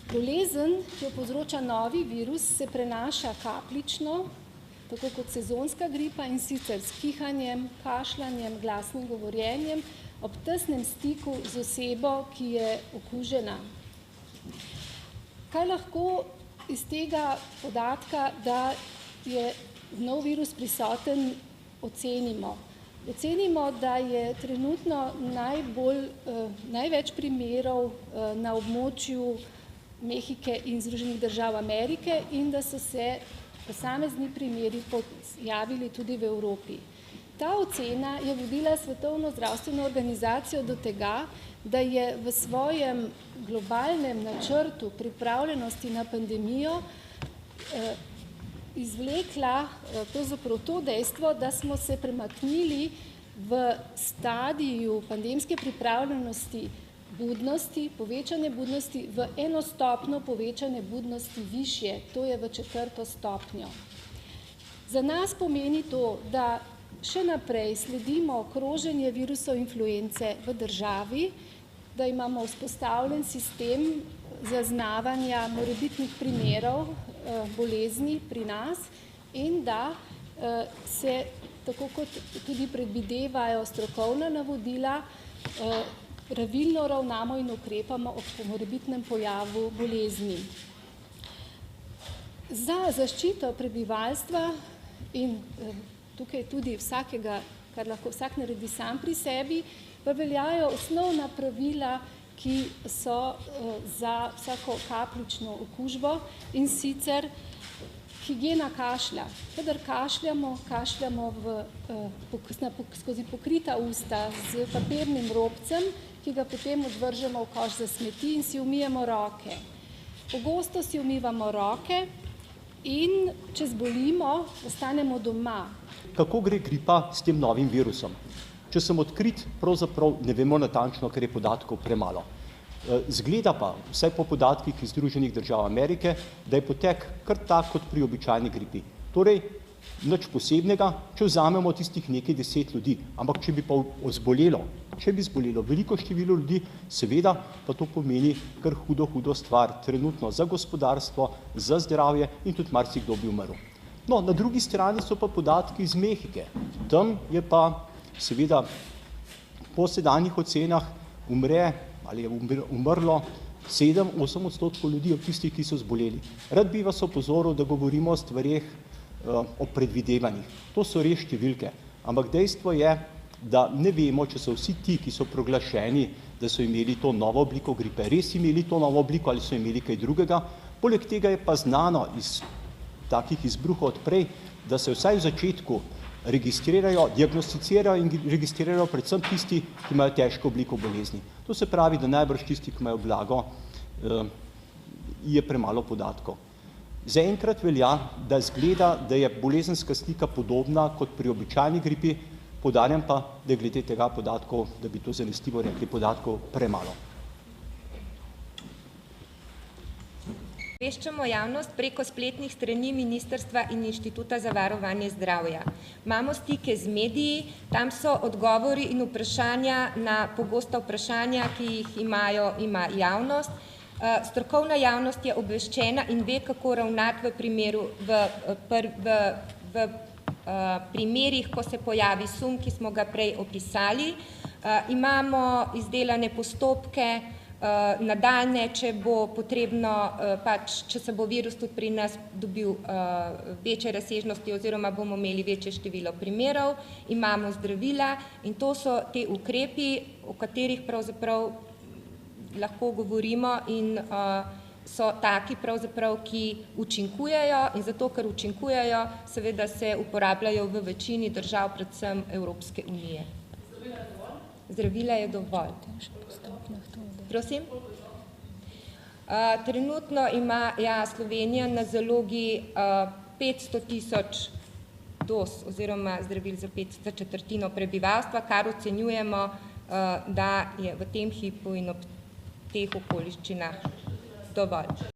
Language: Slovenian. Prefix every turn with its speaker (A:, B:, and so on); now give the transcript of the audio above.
A: Bolezen, ki jo povzroča novi virus, se prenaša kapljično, tako kot sezonska gripa, in sicer s kihanjem, kašljanjem, glasnim govorjenjem ob tesnem stiku z osebo, ki je okužena. Kaj lahko iz tega podatka, da je nov virus prisoten, ocenimo? Ocenimo, da je trenutno največ primerov na območju Mehike in Združenih držav Amerike in da so se posamezni primeri javili tudi v Evropi. Ta ocena je vodila Svetovno zdravstveno organizacijo do tega, da je v svojem globalnem načrtu pripravljenosti na pandemijo izvlekla pravzaprav to dejstvo, da smo se premaknili v stadiju pandemske pripravljenosti budnosti, povečane budnosti, v eno stopnjo povečane budnosti višje, to je v 4. stopnjo. Za nas pomeni to, da še naprej sledimo kroženje virusov influence v državi, da imamo vzpostavljen sistem zaznavanja morebitnih primerov bolezni pri nas in da se, tako kot tudi predvidevajo strokovna navodila, pravilno ravnamo in ukrepamo ob morebitnem pojavu bolezni. Za zaščito prebivalstva in tukaj tudi vsakega, kar lahko vsak naredi sam pri sebi, pa veljajo osnovna pravila, ki so za vsako kapljično okužbo, in sicer higiena kašlja. Kadar kašljamo skozi pokrita usta z papirnim robcem, ki ga potem odvržemo v koš za smeti in si umijemo roke. Pogosto si umivamo roke in če zbolimo, ostanemo doma.
B: Kako gre gripa s tem novim virusom? Če sem odkrit, pravzaprav ne vemo natančno, ker je podatkov premalo. Zgleda pa, vsaj po podatkih iz Združenih držav Amerike, da je potek kar tak kot pri običajni gripi. Torej, nič posebnega, če vzamemo tistih nekaj 10 ljudi. Ampak če bi pa zbolelo veliko število ljudi, seveda pa to pomeni kar hudo stvar trenutno za gospodarstvo, za zdravje in tudi marsikdo bi umrl. No, na drugi strani so pa podatki iz Mehike. Tam je pa seveda po sedanjih ocenah ali je umrlo 7–8% ljudi od tistih, ki so zboleli. Rad bi vas opozoril, da govorimo o stvareh, o predvidevanjih. To so res številke, ampak dejstvo je, da ne vemo, če so vsi ti, ki so proglašeni, da so imeli to novo obliko gripe, res imeli to novo obliko ali so imeli kaj drugega. Poleg tega je pa znano iz takih izbruhov odprej, da se vsaj v začetku registrirajo, diagnosticirajo in registrirajo predvsem tisti, ki imajo težko obliko bolezni. To se pravi, da najbrž tisti, ki imajo blago, je premalo podatkov. Zaenkrat velja, da zgleda, da je bolezenska slika podobna kot pri običajni gripi, poudarjam pa, da je glede tega podatkov, da bi to zanesljivo rekli, podatkov premalo.
C: Obveščamo javnost preko spletnih strani Ministrstva in Inštituta za varovanje zdravja. Imamo stike z mediji, tam so odgovori in vprašanja na pogosta vprašanja, ki jih ima javnost. Strokovna javnost je obveščena in ve, kako ravnati v primerih, ko se pojavi sum, ki smo ga prej opisali. Imamo izdelane postopke, nadaljnje, če bo potrebno, če se bo virus tudi pri nas dobil večje razsežnosti oziroma bomo imeli večje število primerov, imamo zdravila in to so te ukrepi, o katerih pravzaprav lahko govorimo in so taki pravzaprav, ki učinkujejo in zato, ker učinkujejo, seveda se uporabljajo v večini držav, predvsem Evropske unije. Zdravila je dovolj. Prosim? Trenutno ima Slovenija na zalogi 500 000 doz oziroma zdravil za četrtino prebivalstva, kar ocenjujemo, da je v tem hipu in ob teh okoliščinah dovolj.